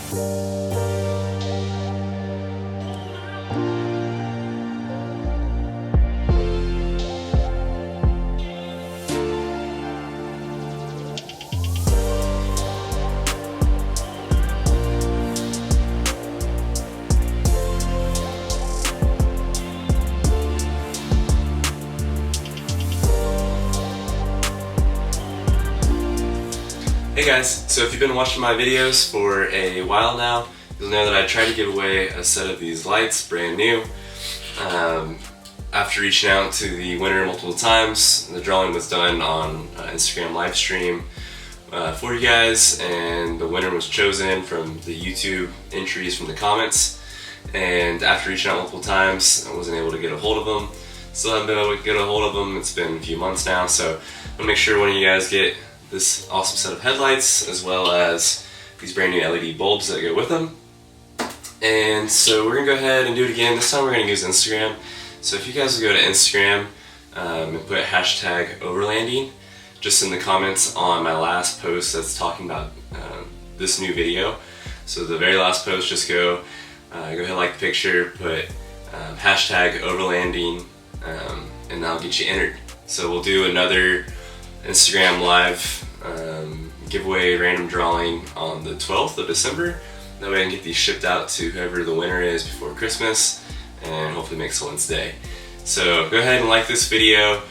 Hey guys, so if you've been watching my videos for a while now, you'll know that I tried to give away a set of these lights, brand new. After reaching out to the winner multiple times, the drawing was done on Instagram live stream for you guys, and the winner was chosen from the YouTube entries from the comments. And after reaching out multiple times, I wasn't able to get a hold of them. Still haven't been able to get a hold of them. It's been a few months now, so I'm gonna make sure one of you guys get this awesome set of headlights, as well as these brand new LED bulbs that go with them. And so we're gonna go ahead and do it again. This time we're gonna use Instagram. So if you guys will go to Instagram and put hashtag Overlanding just in the comments on my last post that's talking about this new video. So the very last post, just go ahead and like the picture, put hashtag Overlanding, and that'll get you entered. So we'll do another Instagram live giveaway random drawing on the 12th of December. That way I can get these shipped out to whoever the winner is before Christmas and hopefully make someone's day. So go ahead and like this video.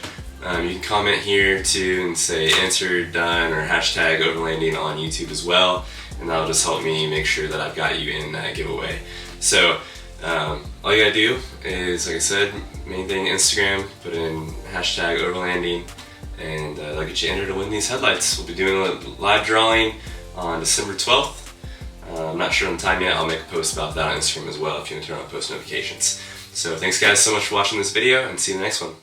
You can comment here too and say answer done or hashtag Overlanding on YouTube as well, and that'll just help me make sure that I've got you in that giveaway. So all you gotta do is, like I said, main thing Instagram, put in hashtag Overlanding, and that'll get you entered to win these headlights. We'll be doing a live drawing on December 12th. I'm not sure on the time yet. I'll make a post about that on Instagram as well if you want to turn on post notifications. So thanks guys so much for watching this video, and see you in the next one.